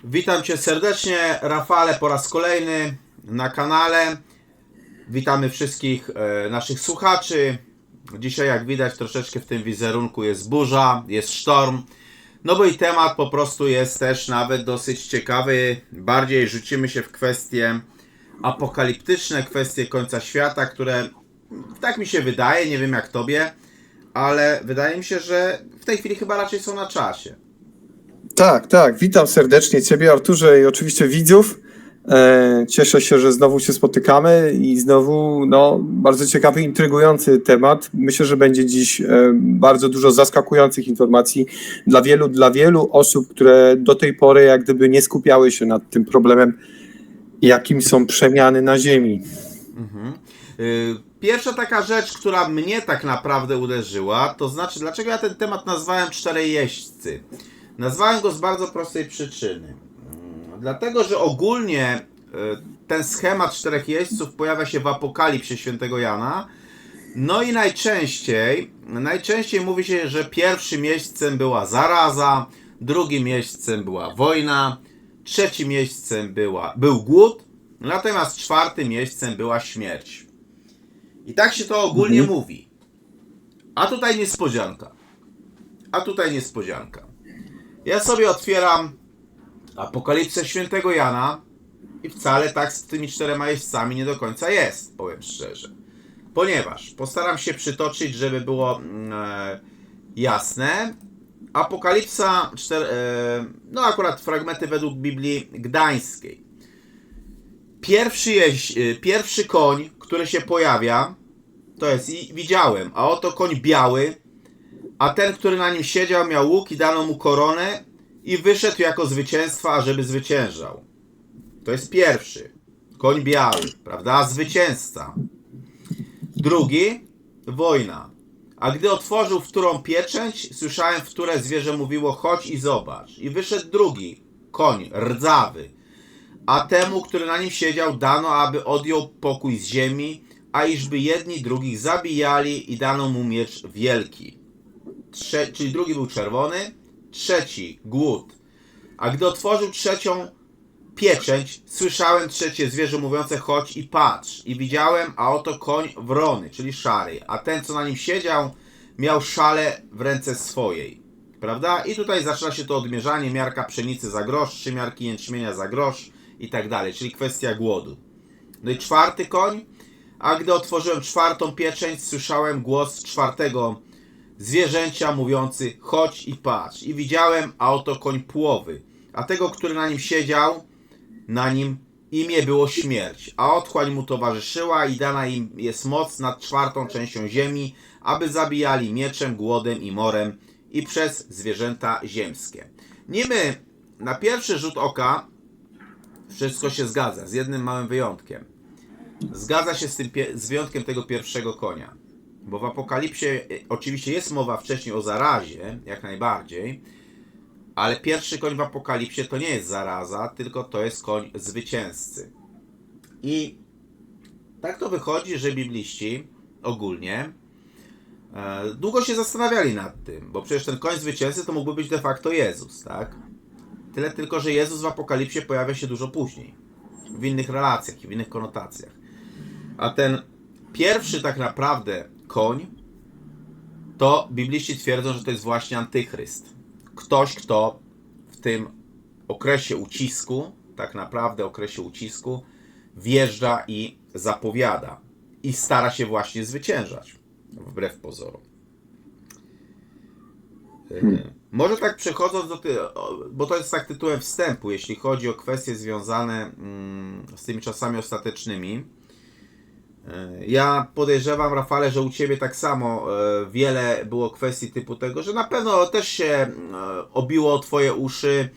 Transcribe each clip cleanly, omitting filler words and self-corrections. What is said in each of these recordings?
Witam Cię serdecznie, Rafale, po raz kolejny na kanale. Witamy wszystkich naszych słuchaczy. Dzisiaj, jak widać, troszeczkę w tym wizerunku jest burza, jest sztorm. No bo i temat po prostu jest też nawet dosyć ciekawy. Bardziej rzucimy się w kwestie apokaliptyczne, kwestie końca świata, które tak mi się wydaje, nie wiem jak Tobie, ale wydaje mi się, że w tej chwili chyba raczej są na czasie. Tak, tak. Witam serdecznie Ciebie, Arturze, i oczywiście widzów. Cieszę się, że znowu się spotykamy i znowu bardzo ciekawy, intrygujący temat. Myślę, że będzie dziś bardzo dużo zaskakujących informacji dla wielu osób, które do tej pory jak gdyby nie skupiały się nad tym problemem, jakim są przemiany na Ziemi. Pierwsza taka rzecz, która mnie tak naprawdę uderzyła, to znaczy, dlaczego ja ten temat nazwałem czterej jeźdźcy. Nazwałem go z bardzo prostej przyczyny. Dlatego, że ogólnie ten schemat czterech jeźdźców pojawia się w Apokalipsie świętego Jana. No i najczęściej mówi się, że pierwszym jeźdźcem była zaraza, drugim jeźdźcem była wojna, trzecim jeźdźcem był głód, natomiast czwartym jeźdźcem była śmierć. I tak się to ogólnie mówi. A tutaj niespodzianka. Ja sobie otwieram Apokalipsę świętego Jana i wcale tak z tymi czterema jeźdźcami nie do końca jest, powiem szczerze. Ponieważ postaram się przytoczyć, żeby było jasne. Apokalipsa, akurat fragmenty według Biblii Gdańskiej. Pierwszy koń, który się pojawia, to jest i widziałem, a oto koń biały, a ten, który na nim siedział, miał łuk i dano mu koronę i wyszedł jako zwycięstwa, ażeby zwyciężał. To jest pierwszy. Koń biały, prawda? Zwycięzca. Drugi, wojna. A gdy otworzył wtórą pieczęć, słyszałem, w które zwierzę mówiło: chodź i zobacz. I wyszedł drugi, koń rdzawy. A temu, który na nim siedział, dano, aby odjął pokój z ziemi, a iżby jedni drugich zabijali, i dano mu miecz wielki. Czyli drugi był czerwony, trzeci głód. A gdy otworzył trzecią pieczęć, słyszałem trzecie zwierzę mówiące: chodź i patrz. I widziałem, a oto koń wrony, czyli szary. A ten, co na nim siedział, miał szalę w ręce swojej. Prawda? I tutaj zaczyna się to odmierzanie: miarka pszenicy za grosz, 3 miarki jęczmienia za grosz i tak dalej, czyli kwestia głodu. No i czwarty koń. A gdy otworzyłem czwartą pieczęć, słyszałem głos czwartego zwierzęcia mówiący: chodź i patrz. I widziałem, a oto koń płowy. A tego, który na nim siedział, na nim imię było śmierć. A otchłań mu towarzyszyła i dana im jest moc nad czwartą częścią ziemi, aby zabijali mieczem, głodem i morem i przez zwierzęta ziemskie. Niby na pierwszy rzut oka wszystko się zgadza, z jednym małym wyjątkiem. Zgadza się z wyjątkiem tego pierwszego konia. Bo w Apokalipsie oczywiście jest mowa wcześniej o zarazie, jak najbardziej, ale pierwszy koń w Apokalipsie to nie jest zaraza, tylko to jest koń zwycięzcy. I tak to wychodzi, że bibliści ogólnie długo się zastanawiali nad tym, bo przecież ten koń zwycięzcy to mógłby być de facto Jezus, tak? Tyle tylko, że Jezus w Apokalipsie pojawia się dużo później, w innych relacjach i w innych konotacjach. A ten pierwszy tak naprawdę koń, to bibliści twierdzą, że to jest właśnie antychryst. Ktoś, kto w tym okresie ucisku, tak naprawdę okresie ucisku, wjeżdża i zapowiada. I stara się właśnie zwyciężać, wbrew pozorom. Może tak przechodząc bo to jest tak tytułem wstępu, jeśli chodzi o kwestie związane z tymi czasami ostatecznymi. Ja podejrzewam, Rafale, że u Ciebie tak samo wiele było kwestii typu tego, że na pewno też się obiło o Twoje uszy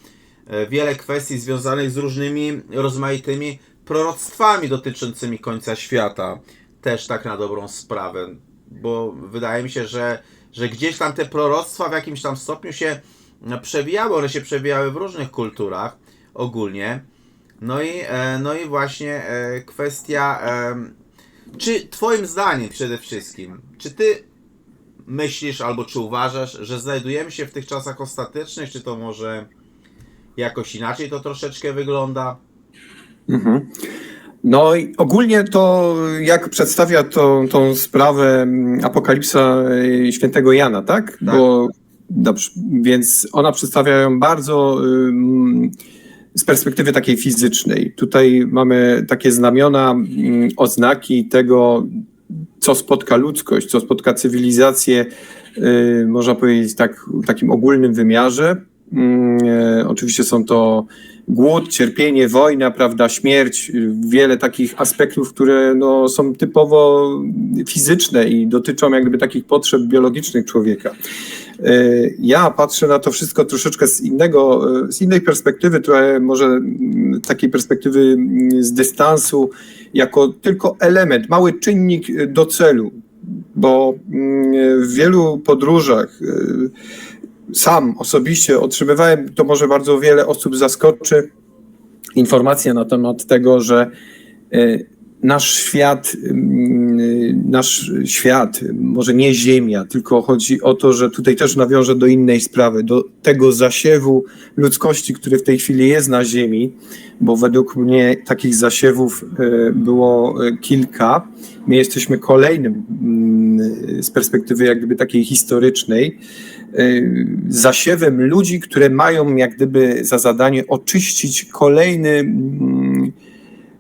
wiele kwestii związanych z różnymi rozmaitymi proroctwami dotyczącymi końca świata. Też tak na dobrą sprawę, bo wydaje mi się, że gdzieś tam te proroctwa w jakimś tam stopniu się przewijały. One się przewijały w różnych kulturach ogólnie. No i właśnie kwestia... Czy Twoim zdaniem przede wszystkim, czy Ty myślisz albo czy uważasz, że znajdujemy się w tych czasach ostatecznych, czy to może jakoś inaczej to troszeczkę wygląda. Mhm. No i ogólnie to jak przedstawia tą sprawę Apokalipsa świętego Jana, tak? Tak. Bo dobrze, więc ona przedstawia ją bardzo z perspektywy takiej fizycznej. Tutaj mamy takie znamiona, oznaki tego, co spotka ludzkość, co spotka cywilizację, można powiedzieć tak, w takim ogólnym wymiarze. Oczywiście są to głód, cierpienie, wojna, prawda, śmierć, wiele takich aspektów, które no, są typowo fizyczne i dotyczą jak gdyby takich potrzeb biologicznych człowieka. Ja patrzę na to wszystko troszeczkę z innej perspektywy, trochę może takiej perspektywy z dystansu, jako tylko element, mały czynnik do celu, bo w wielu podróżach sam osobiście otrzymywałem, to może bardzo wiele osób zaskoczy, informacja na temat tego, że nasz świat, może nie Ziemia, tylko chodzi o to, że tutaj też nawiążę do innej sprawy, do tego zasiewu ludzkości, który w tej chwili jest na Ziemi, bo według mnie takich zasiewów było kilka. My jesteśmy kolejnym z perspektywy jak gdyby takiej historycznej, zasiewem ludzi, które mają jak gdyby za zadanie oczyścić kolejny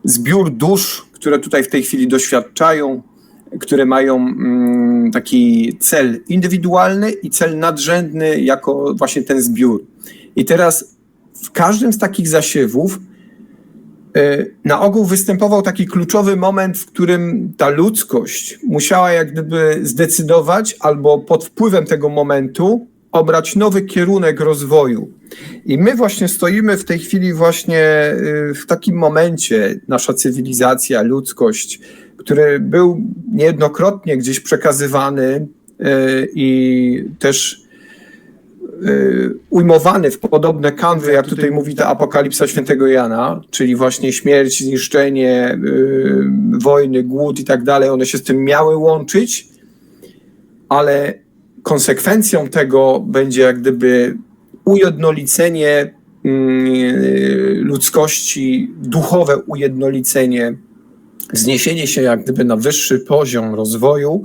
zbiór dusz, które tutaj w tej chwili doświadczają, które mają taki cel indywidualny i cel nadrzędny jako właśnie ten zbiór. I teraz w każdym z takich zasiewów na ogół występował taki kluczowy moment, w którym ta ludzkość musiała jak gdyby zdecydować albo pod wpływem tego momentu obrać nowy kierunek rozwoju. I my właśnie stoimy w tej chwili właśnie w takim momencie, nasza cywilizacja, ludzkość, który był niejednokrotnie gdzieś przekazywany i też ujmowany w podobne kanwy, jak tutaj mówi ta Apokalipsa świętego Jana, czyli właśnie śmierć, zniszczenie, wojny, głód i tak dalej, one się z tym miały łączyć, ale konsekwencją tego będzie jak gdyby ujednolicenie ludzkości, duchowe ujednolicenie, wzniesienie się jak gdyby na wyższy poziom rozwoju,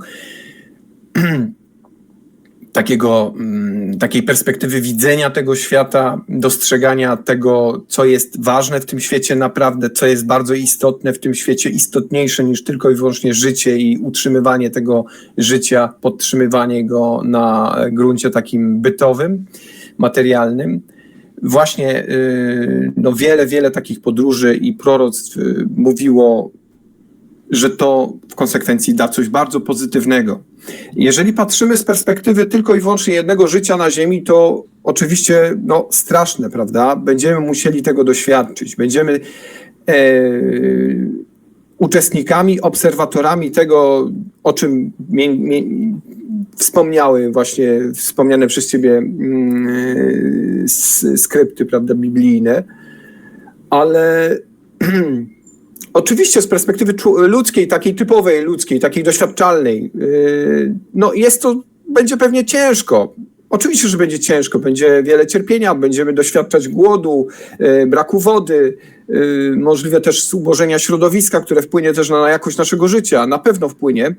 takiej perspektywy widzenia tego świata, dostrzegania tego, co jest ważne w tym świecie naprawdę, co jest bardzo istotne w tym świecie, istotniejsze niż tylko i wyłącznie życie i utrzymywanie tego życia, podtrzymywanie go na gruncie takim bytowym, materialnym. Właśnie no wiele takich podróży i proroctw mówiło, że to w konsekwencji da coś bardzo pozytywnego. Jeżeli patrzymy z perspektywy tylko i wyłącznie jednego życia na Ziemi, to oczywiście no, straszne, prawda? Będziemy musieli tego doświadczyć. Będziemy uczestnikami, obserwatorami tego, o czym wspomniały właśnie wspomniane przez ciebie skrypty, prawda, biblijne, ale oczywiście z perspektywy ludzkiej, takiej typowej ludzkiej, takiej doświadczalnej, no będzie pewnie ciężko. Oczywiście, że będzie ciężko, będzie wiele cierpienia, będziemy doświadczać głodu, braku wody, możliwe też zubożenia środowiska, które wpłynie też na jakość naszego życia, na pewno wpłynie,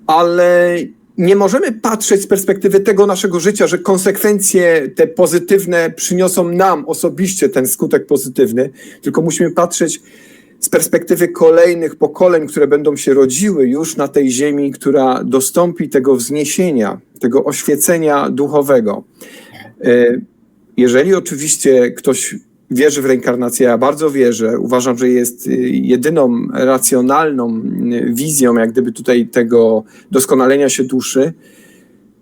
ale nie możemy patrzeć z perspektywy tego naszego życia, że konsekwencje te pozytywne przyniosą nam osobiście ten skutek pozytywny, tylko musimy patrzeć z perspektywy kolejnych pokoleń, które będą się rodziły już na tej ziemi, która dostąpi tego wzniesienia, tego oświecenia duchowego. Jeżeli oczywiście ktoś wierzy w reinkarnację, ja bardzo wierzę, uważam, że jest jedyną racjonalną wizją, jak gdyby tutaj tego doskonalenia się duszy,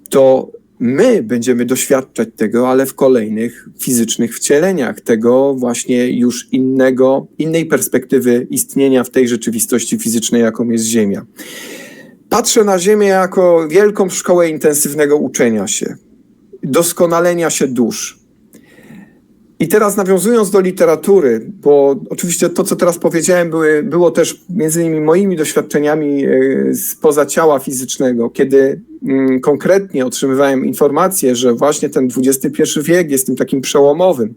to my będziemy doświadczać tego, ale w kolejnych fizycznych wcieleniach, tego właśnie już innej perspektywy istnienia w tej rzeczywistości fizycznej, jaką jest Ziemia. Patrzę na Ziemię jako wielką szkołę intensywnego uczenia się, doskonalenia się dusz. I teraz nawiązując do literatury, bo oczywiście to, co teraz powiedziałem, było też między innymi moimi doświadczeniami spoza ciała fizycznego, kiedy konkretnie otrzymywałem informację, że właśnie ten XXI wiek jest tym takim przełomowym.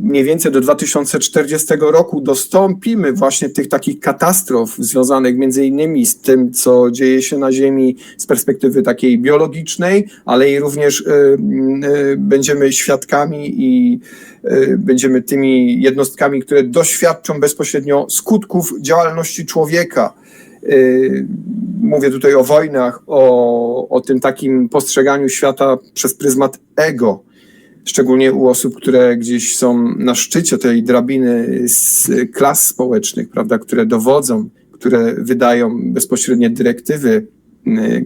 Mniej więcej do 2040 roku dostąpimy właśnie tych takich katastrof związanych między innymi z tym, co dzieje się na Ziemi z perspektywy takiej biologicznej, ale i również będziemy świadkami i będziemy tymi jednostkami, które doświadczą bezpośrednio skutków działalności człowieka. Mówię tutaj o wojnach, o tym takim postrzeganiu świata przez pryzmat ego. Szczególnie u osób, które gdzieś są na szczycie tej drabiny z klas społecznych, prawda, które dowodzą, które wydają bezpośrednie dyrektywy,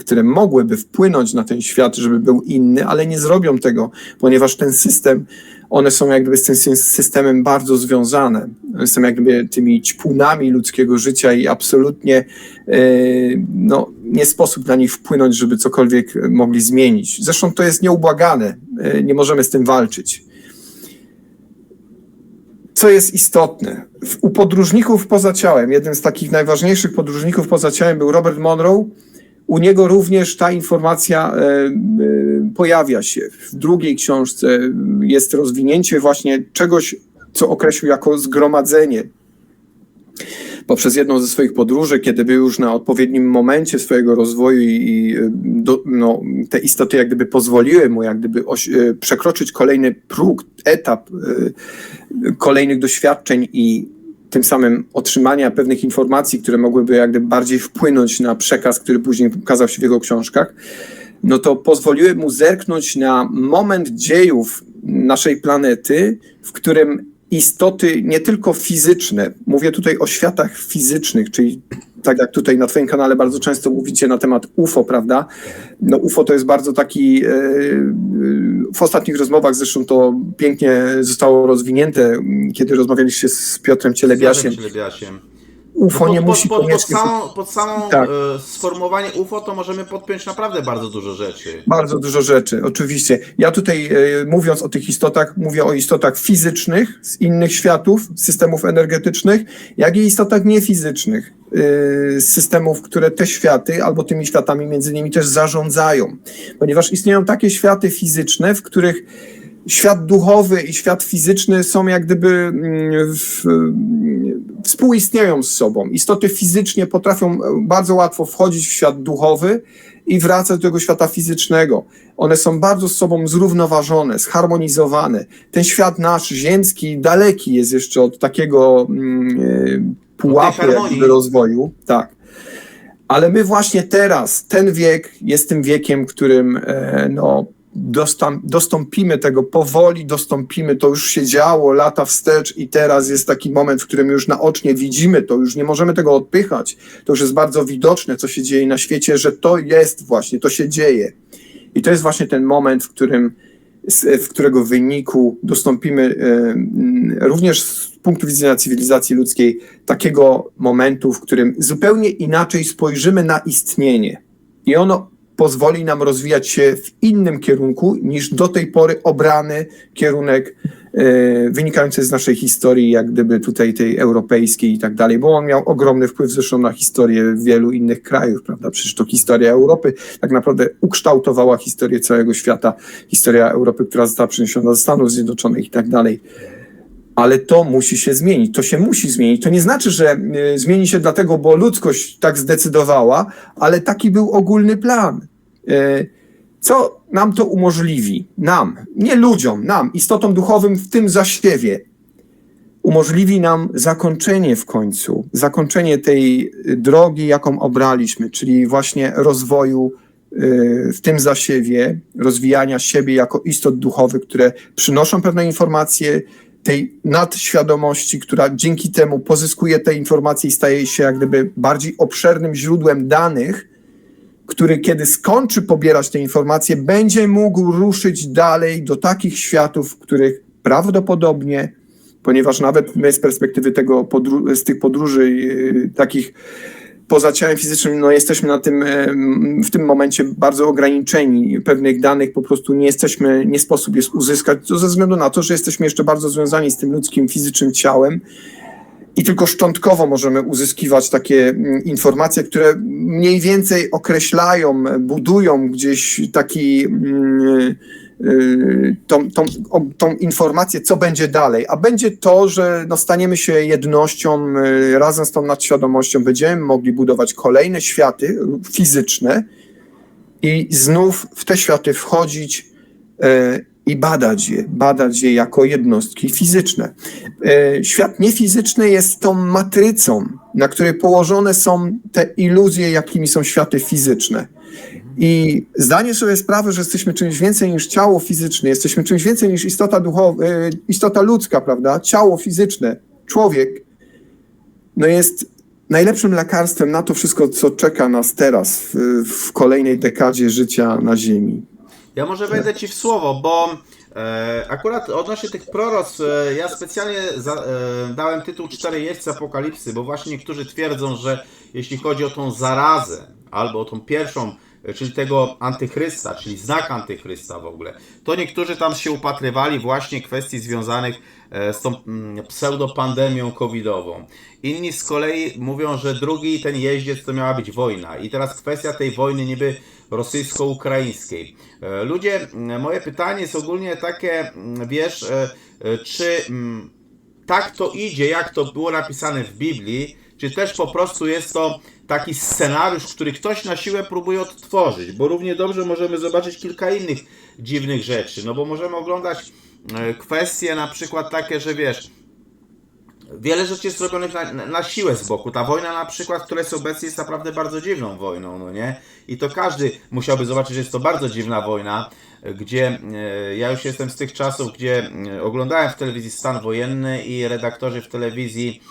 które mogłyby wpłynąć na ten świat, żeby był inny, ale nie zrobią tego, ponieważ ten system, one są jakby z tym systemem bardzo związane. One są jakby tymi ćpunami ludzkiego życia i absolutnie nie sposób na nich wpłynąć, żeby cokolwiek mogli zmienić. Zresztą to jest nieubłagane. Nie możemy z tym walczyć. Co jest istotne? U podróżników poza ciałem, jednym z takich najważniejszych podróżników poza ciałem był Robert Monroe. U niego również ta informacja pojawia się. W drugiej książce jest rozwinięcie właśnie czegoś, co określił jako zgromadzenie. Poprzez jedną ze swoich podróży, kiedy był już na odpowiednim momencie swojego rozwoju i te istoty jak gdyby pozwoliły mu jak gdyby przekroczyć kolejny próg, etap kolejnych doświadczeń i tym samym otrzymania pewnych informacji, które mogłyby jak gdyby bardziej wpłynąć na przekaz, który później ukazał się w jego książkach, no to pozwoliły mu zerknąć na moment dziejów naszej planety, w którym istoty nie tylko fizyczne, mówię tutaj o światach fizycznych, czyli tak jak tutaj na twoim kanale bardzo często mówicie na temat UFO, prawda? No UFO to jest bardzo taki, w ostatnich rozmowach zresztą to pięknie zostało rozwinięte, kiedy rozmawialiście z Piotrem Cielebiasiem. UFO nie musi koniecznie... Pod samo sformułowanie UFO to możemy podpiąć naprawdę bardzo dużo rzeczy. Bardzo dużo rzeczy, oczywiście. Ja tutaj mówiąc o tych istotach, mówię o istotach fizycznych z innych światów, systemów energetycznych, jak i istotach niefizycznych, z systemów, które te światy albo tymi światami między nimi też zarządzają. Ponieważ istnieją takie światy fizyczne, w których świat duchowy i świat fizyczny są jak gdyby współistnieją z sobą. Istoty fizycznie potrafią bardzo łatwo wchodzić w świat duchowy i wracać do tego świata fizycznego. One są bardzo z sobą zrównoważone, zharmonizowane. Ten świat nasz ziemski daleki jest jeszcze od takiego pułapu rozwoju. Tak. Ale my właśnie teraz, ten wiek jest tym wiekiem, którym dostąpimy tego, powoli dostąpimy, to już się działo lata wstecz i teraz jest taki moment, w którym już naocznie widzimy to, już nie możemy tego odpychać, to już jest bardzo widoczne, co się dzieje na świecie, że to jest właśnie, to się dzieje. I to jest właśnie ten moment, w którego wyniku dostąpimy również z punktu widzenia cywilizacji ludzkiej takiego momentu, w którym zupełnie inaczej spojrzymy na istnienie. I ono pozwoli nam rozwijać się w innym kierunku niż do tej pory obrany kierunek wynikający z naszej historii, jak gdyby tutaj tej europejskiej i tak dalej, bo on miał ogromny wpływ zresztą na historię wielu innych krajów, prawda? Przecież to historia Europy tak naprawdę ukształtowała historię całego świata, historia Europy, która została przeniesiona do Stanów Zjednoczonych i tak dalej. Ale to musi się zmienić, to się musi zmienić. To nie znaczy, że zmieni się dlatego, bo ludzkość tak zdecydowała, ale taki był ogólny plan. Co nam to umożliwi? Nam, nie ludziom, nam, istotom duchowym w tym zasiewie. Umożliwi nam zakończenie w końcu, zakończenie tej drogi, jaką obraliśmy, czyli właśnie rozwoju w tym zasiewie, rozwijania siebie jako istot duchowych, które przynoszą pewne informacje, tej nadświadomości, która dzięki temu pozyskuje te informacje i staje się jak gdyby bardziej obszernym źródłem danych, który kiedy skończy pobierać te informacje, będzie mógł ruszyć dalej do takich światów, w których prawdopodobnie, ponieważ nawet my z perspektywy z tych podróży takich poza ciałem fizycznym no jesteśmy w tym momencie bardzo ograniczeni. Pewnych danych po prostu nie sposób jest uzyskać, to ze względu na to, że jesteśmy jeszcze bardzo związani z tym ludzkim fizycznym ciałem i tylko szczątkowo możemy uzyskiwać takie informacje, które mniej więcej określają, budują gdzieś taki tą informację, co będzie dalej. A będzie to, że no, staniemy się jednością, razem z tą nadświadomością będziemy mogli budować kolejne światy fizyczne i znów w te światy wchodzić i badać je jako jednostki fizyczne. Świat niefizyczny jest tą matrycą, na której położone są te iluzje, jakimi są światy fizyczne. I zdanie sobie sprawy, że jesteśmy czymś więcej niż ciało fizyczne, jesteśmy czymś więcej niż istota ludzka, prawda? Ciało fizyczne, człowiek, no jest najlepszym lekarstwem na to wszystko, co czeka nas teraz w kolejnej dekadzie życia na Ziemi. Ja może wejdę Ci w słowo, bo akurat odnośnie tych proroctw, ja specjalnie dałem tytuł 4 jeźdźcy apokalipsy, bo właśnie niektórzy twierdzą, że jeśli chodzi o tą zarazę, albo o tą pierwszą, czyli tego antychrysta, czyli znak antychrysta w ogóle, to niektórzy tam się upatrywali właśnie kwestii związanych z tą pseudopandemią covidową. Inni z kolei mówią, że drugi ten jeździec to miała być wojna. I teraz kwestia tej wojny niby rosyjsko-ukraińskiej. Ludzie, moje pytanie jest ogólnie takie, wiesz, czy tak to idzie, jak to było napisane w Biblii, czy też po prostu jest to taki scenariusz, który ktoś na siłę próbuje odtworzyć, bo równie dobrze możemy zobaczyć kilka innych dziwnych rzeczy, no bo możemy oglądać kwestie na przykład takie, że wiesz, wiele rzeczy jest robionych na siłę z boku. Ta wojna na przykład, która jest obecnie, jest naprawdę bardzo dziwną wojną, no nie? I to każdy musiałby zobaczyć, że jest to bardzo dziwna wojna, gdzie ja już jestem z tych czasów, gdzie oglądałem w telewizji stan wojenny i redaktorzy w telewizji,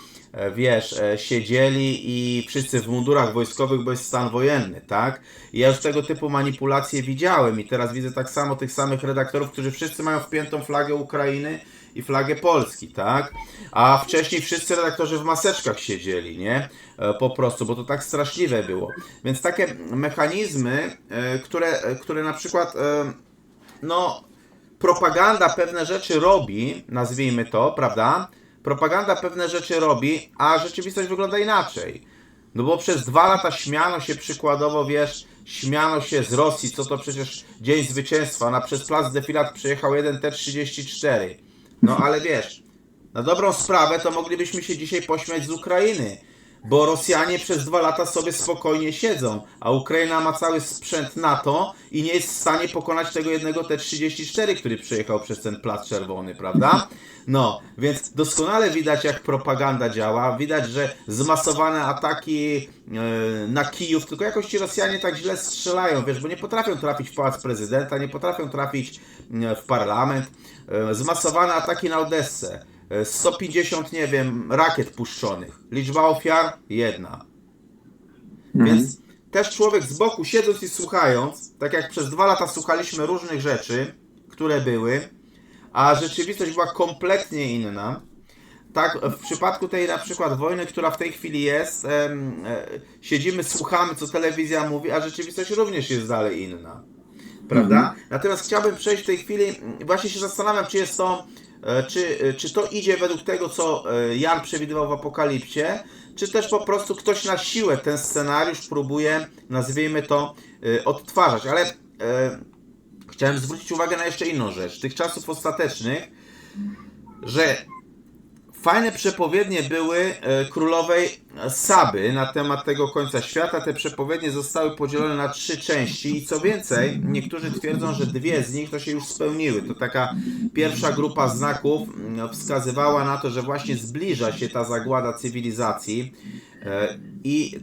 wiesz, siedzieli i wszyscy w mundurach wojskowych, bo jest stan wojenny, tak? I ja już tego typu manipulacje widziałem i teraz widzę tak samo tych samych redaktorów, którzy wszyscy mają wpiętą flagę Ukrainy i flagę Polski, tak? A wcześniej wszyscy redaktorzy w maseczkach siedzieli, nie? Po prostu, bo to tak straszliwe było. Więc takie mechanizmy, które na przykład, no, propaganda pewne rzeczy robi, nazwijmy to, prawda? Propaganda pewne rzeczy robi, a rzeczywistość wygląda inaczej. No bo przez 2 lata śmiano się przykładowo, wiesz, śmiano się z Rosji, co to przecież Dzień Zwycięstwa, przez plac Defilat przejechał jeden T-34. No ale wiesz, na dobrą sprawę to moglibyśmy się dzisiaj pośmiać z Ukrainy, bo Rosjanie przez 2 lata sobie spokojnie siedzą, a Ukraina ma cały sprzęt NATO i nie jest w stanie pokonać tego jednego T-34, który przejechał przez ten plac czerwony, prawda? No, więc doskonale widać, jak propaganda działa, widać, że zmasowane ataki na Kijów, tylko jakoś ci Rosjanie tak źle strzelają, wiesz, bo nie potrafią trafić w pałac prezydenta, nie potrafią trafić w parlament, zmasowane ataki na Odessę. 150, nie wiem, rakiet puszczonych. Liczba ofiar? 1. Więc też człowiek z boku, siedząc i słuchając, tak jak przez 2 lata słuchaliśmy różnych rzeczy, które były, a rzeczywistość była kompletnie inna. Tak, w przypadku tej na przykład wojny, która w tej chwili jest, siedzimy, słuchamy, co telewizja mówi, a rzeczywistość również jest dalej inna. Prawda? Natomiast chciałbym przejść w tej chwili, właśnie się zastanawiam, czy jest to, czy to idzie według tego, co Jan przewidywał w Apokalipsie, czy też po prostu ktoś na siłę ten scenariusz próbuje, nazwijmy to, odtwarzać. Ale chciałem zwrócić uwagę na jeszcze inną rzecz. Tych czasów ostatecznych, że fajne przepowiednie były królowej Saby na temat tego końca świata. Te przepowiednie zostały podzielone na 3 części i co więcej, niektórzy twierdzą, że 2 z nich to się już spełniły. To taka pierwsza grupa znaków wskazywała na to, że właśnie zbliża się ta zagłada cywilizacji i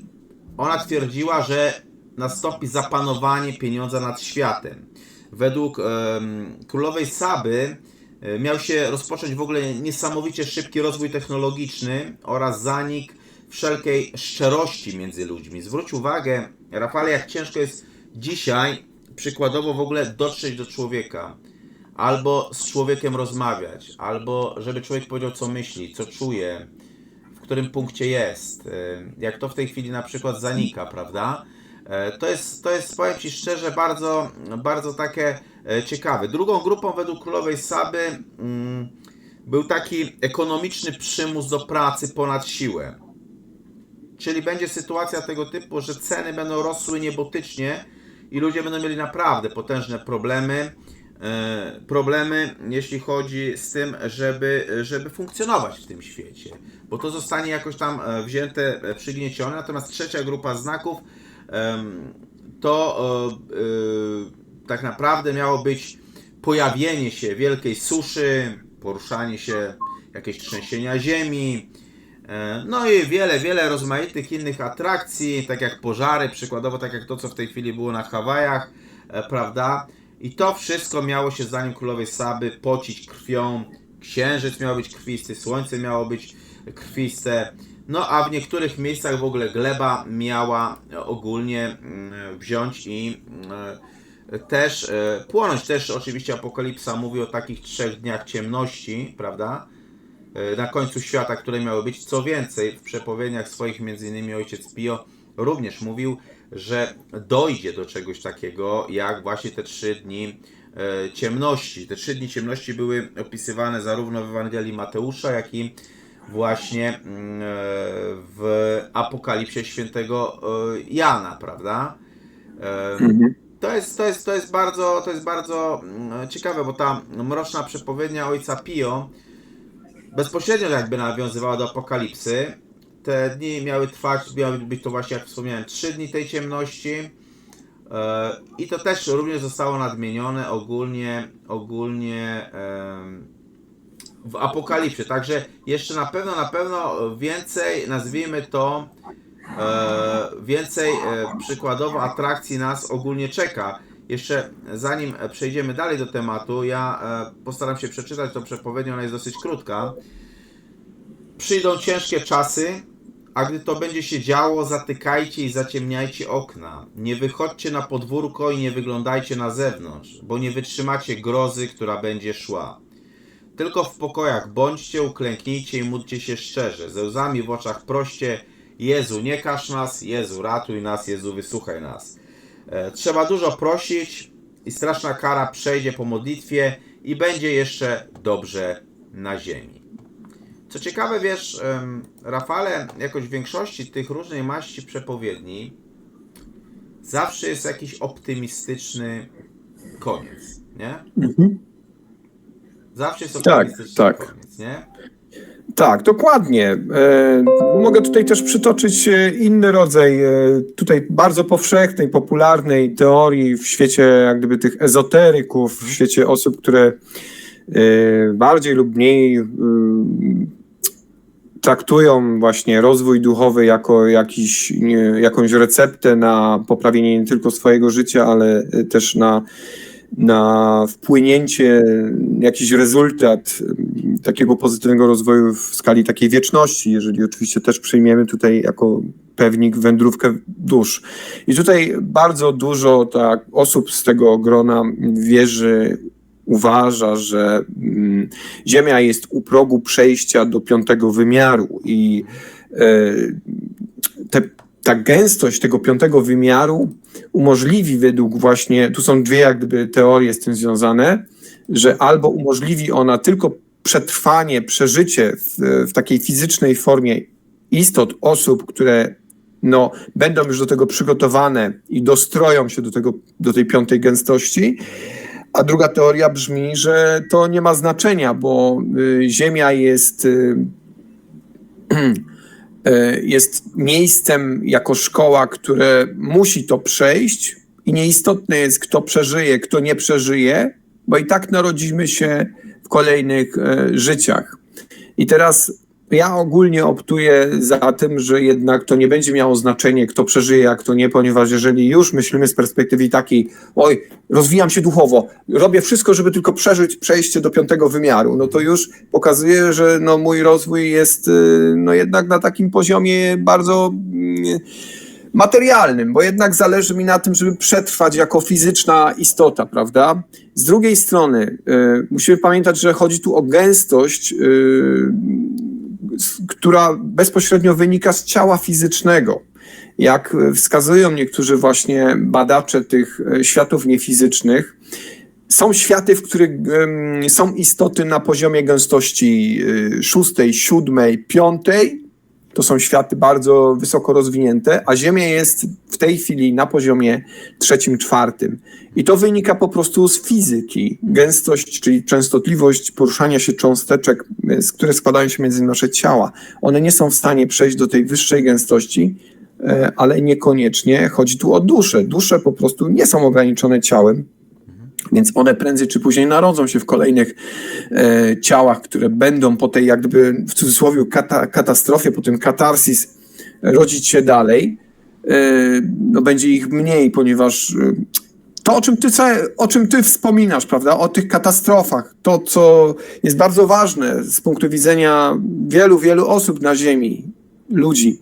ona twierdziła, że nastąpi zapanowanie pieniądza nad światem. Według królowej Saby miał się rozpocząć w ogóle niesamowicie szybki rozwój technologiczny oraz zanik wszelkiej szczerości między ludźmi. Zwróć uwagę, Rafale, jak ciężko jest dzisiaj przykładowo w ogóle dotrzeć do człowieka, albo z człowiekiem rozmawiać, albo żeby człowiek powiedział, co myśli, co czuje, w którym punkcie jest, jak to w tej chwili na przykład zanika, prawda? To jest, powiem Ci szczerze, bardzo, bardzo takie ciekawe. Drugą grupą według królowej Saby był taki ekonomiczny przymus do pracy ponad siłę. Czyli będzie sytuacja tego typu, że ceny będą rosły niebotycznie i ludzie będą mieli naprawdę potężne problemy, jeśli chodzi z tym, żeby funkcjonować w tym świecie. Bo to zostanie jakoś tam wzięte, przygniecione. Natomiast trzecia grupa znaków to tak naprawdę miało być pojawienie się wielkiej suszy, poruszanie się, jakieś trzęsienia ziemi, no i wiele rozmaitych innych atrakcji, tak jak pożary, przykładowo tak jak to, co w tej chwili było na Hawajach, prawda? I to wszystko miało się, zdaniem królowej Saby, pocić krwią. Księżyc miał być krwisty, słońce miało być krwiste, no a w niektórych miejscach w ogóle gleba miała ogólnie wziąć i też płonąć. Też oczywiście Apokalipsa mówi o takich 3 dniach ciemności, prawda? Na końcu świata, które miały być. Co więcej, w przepowiedniach swoich, m.in. ojciec Pio również mówił, że dojdzie do czegoś takiego, jak właśnie te 3 dni ciemności. Te 3 dni ciemności były opisywane zarówno w Ewangelii Mateusza, jak i właśnie w Apokalipsie świętego Jana, prawda? To jest bardzo ciekawe, bo ta mroczna przepowiednia ojca Pio bezpośrednio jakby nawiązywała do Apokalipsy. Te dni miały być to właśnie, jak wspomniałem, 3 dni tej ciemności. I to też również zostało nadmienione ogólnie w Apokalipsie. Także jeszcze na pewno więcej, nazwijmy to, więcej przykładowo atrakcji nas ogólnie czeka. Jeszcze zanim przejdziemy dalej do tematu, ja postaram się przeczytać tą przepowiednię, ona jest dosyć krótka. Przyjdą ciężkie czasy, a gdy to będzie się działo, zatykajcie i zaciemniajcie okna. Nie wychodźcie na podwórko i nie wyglądajcie na zewnątrz, bo nie wytrzymacie grozy, która będzie szła. Tylko w pokojach bądźcie, uklęknijcie i módlcie się szczerze. Ze łzami w oczach proście: Jezu, nie każ nas, Jezu, ratuj nas, Jezu, wysłuchaj nas. Trzeba dużo prosić i straszna kara przejdzie po modlitwie i będzie jeszcze dobrze na ziemi. Co ciekawe, wiesz, Rafale, jakoś w większości tych różnej maści przepowiedni zawsze jest jakiś optymistyczny koniec, nie? Zawsze jest optymistyczny koniec, nie? Tak, dokładnie. Mogę tutaj też przytoczyć inny rodzaj, tutaj bardzo powszechnej, popularnej teorii w świecie jak gdyby tych ezoteryków, w świecie osób, które bardziej lub mniej traktują właśnie rozwój duchowy jako jakąś receptę na poprawienie nie tylko swojego życia, ale też na wpłynięcie, jakiś rezultat takiego pozytywnego rozwoju w skali takiej wieczności, jeżeli oczywiście też przyjmiemy tutaj jako pewnik wędrówkę dusz. I tutaj bardzo dużo osób z tego grona uważa, że Ziemia jest u progu przejścia do 5. wymiaru i ta gęstość tego 5. wymiaru umożliwi według właśnie, tu są 2 jak gdyby teorie z tym związane, że albo umożliwi ona tylko przetrwanie, przeżycie w takiej fizycznej formie istot, osób, które będą już do tego przygotowane i dostroją się do tej 5. gęstości. A druga teoria brzmi, że to nie ma znaczenia, bo Ziemia jest miejscem jako szkoła, które musi to przejść i nieistotne jest, kto przeżyje, kto nie przeżyje, bo i tak narodzimy się w kolejnych życiach. I teraz ja ogólnie optuję za tym, że jednak to nie będzie miało znaczenia, kto przeżyje, a kto nie, ponieważ jeżeli już myślimy z perspektywy takiej, rozwijam się duchowo, robię wszystko, żeby tylko przeżyć przejście do 5. wymiaru, no to już pokazuje, że mój rozwój jest jednak na takim poziomie bardzo materialnym, bo jednak zależy mi na tym, żeby przetrwać jako fizyczna istota, prawda? Z drugiej strony musimy pamiętać, że chodzi tu o gęstość która bezpośrednio wynika z ciała fizycznego. Jak wskazują niektórzy właśnie badacze tych światów niefizycznych, są światy, w których są istoty na poziomie gęstości 6, 7, 5. To są światy bardzo wysoko rozwinięte, a Ziemia jest w tej chwili na poziomie 3, 4. I to wynika po prostu z fizyki. Gęstość, czyli częstotliwość poruszania się cząsteczek, które składają się między nasze ciała. One nie są w stanie przejść do tej wyższej gęstości, ale niekoniecznie chodzi tu o duszę. Dusze po prostu nie są ograniczone ciałem, więc one prędzej czy później narodzą się w kolejnych ciałach, które będą po tej, jak gdyby w cudzysłowie, katastrofie, po tym katarsis rodzić się dalej. No będzie ich mniej, ponieważ to, o czym ty wspominasz, prawda, o tych katastrofach, to, co jest bardzo ważne z punktu widzenia wielu osób na Ziemi, ludzi,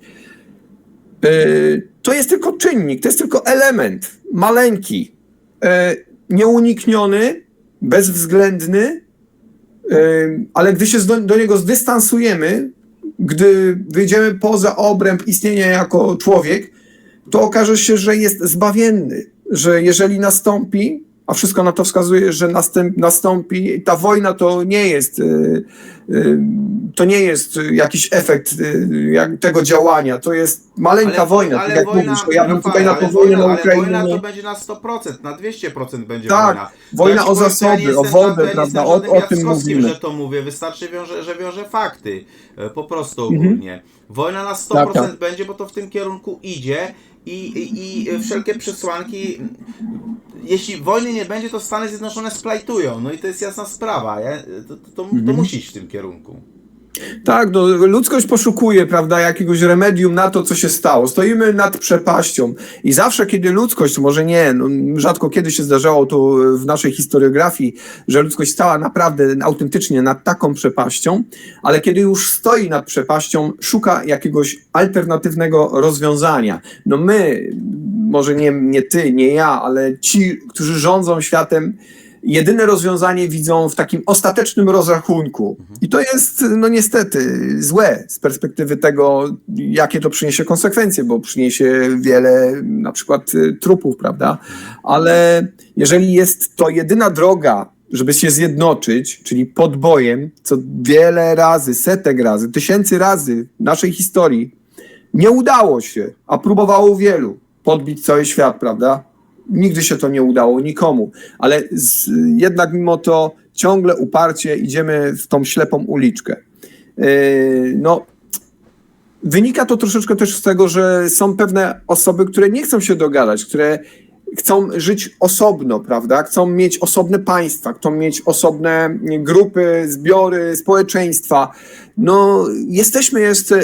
to jest tylko czynnik, to jest tylko element maleńki, nieunikniony, bezwzględny, ale gdy się do niego zdystansujemy, gdy wyjdziemy poza obręb istnienia jako człowiek, to okaże się, że jest zbawienny, że jeżeli nastąpi, a wszystko na to wskazuje, że nastąpi, ta wojna to nie jest jakiś efekt tego działania, to jest maleńka wojna, tak jak wojna, mówisz, to ja bym tutaj na to wojnę na Ukrainie... wojna to będzie na 100%, na 200% będzie tak, wojna. wojna o zasoby, o wodę, prawda, o tym mówimy. Że to mówię, wystarczy, że wiąże fakty, po prostu ogólnie. Wojna na 100% tak. będzie, bo to w tym kierunku idzie i wszelkie przesłanki, jeśli wojny nie będzie, to Stany Zjednoczone splajtują, no i to jest jasna sprawa, to musi iść w tym kierunku. Tak, no, ludzkość poszukuje, prawda, jakiegoś remedium na to, co się stało. Stoimy nad przepaścią i zawsze, kiedy ludzkość, może nie, no, rzadko kiedy się zdarzało to w naszej historiografii, że ludzkość stała naprawdę autentycznie nad taką przepaścią, ale kiedy już stoi nad przepaścią, szuka jakiegoś alternatywnego rozwiązania. No my, może nie ty, nie ja, ale ci, którzy rządzą światem, jedyne rozwiązanie widzą w takim ostatecznym rozrachunku. I to jest, no niestety, złe z perspektywy tego, jakie to przyniesie konsekwencje, bo przyniesie wiele na przykład trupów, prawda? Ale jeżeli jest to jedyna droga, żeby się zjednoczyć, czyli podbojem, co wiele razy, setek razy, tysięcy razy w naszej historii nie udało się, a próbowało wielu podbić cały świat, prawda? Nigdy się to nie udało nikomu, ale jednak mimo to ciągle uparcie idziemy w tą ślepą uliczkę. No, wynika to troszeczkę też z tego, że są pewne osoby, które nie chcą się dogadać, które chcą żyć osobno, prawda? Chcą mieć osobne państwa, chcą mieć osobne grupy, zbiory, społeczeństwa. No,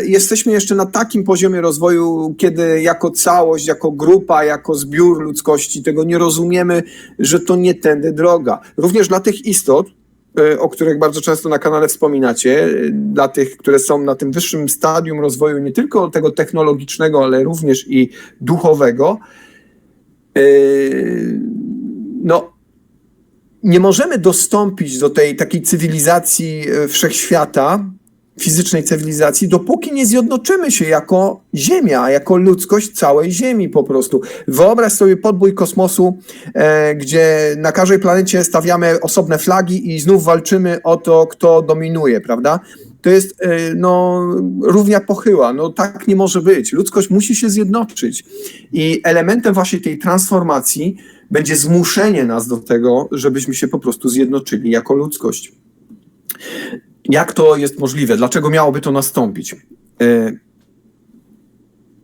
jesteśmy jeszcze na takim poziomie rozwoju, kiedy jako całość, jako grupa, jako zbiór ludzkości tego nie rozumiemy, że to nie tędy droga. Również dla tych istot, o których bardzo często na kanale wspominacie, dla tych, które są na tym wyższym stadium rozwoju, nie tylko tego technologicznego, ale również i duchowego, no, nie możemy dostąpić do tej takiej cywilizacji wszechświata, fizycznej cywilizacji, dopóki nie zjednoczymy się jako Ziemia, jako ludzkość całej Ziemi po prostu. Wyobraź sobie podbój kosmosu, gdzie na każdej planecie stawiamy osobne flagi i znów walczymy o to, kto dominuje, prawda? To jest no, równia pochyła. No tak nie może być. Ludzkość musi się zjednoczyć. I elementem właśnie tej transformacji będzie zmuszenie nas do tego, żebyśmy się po prostu zjednoczyli jako ludzkość. Jak to jest możliwe? Dlaczego miałoby to nastąpić?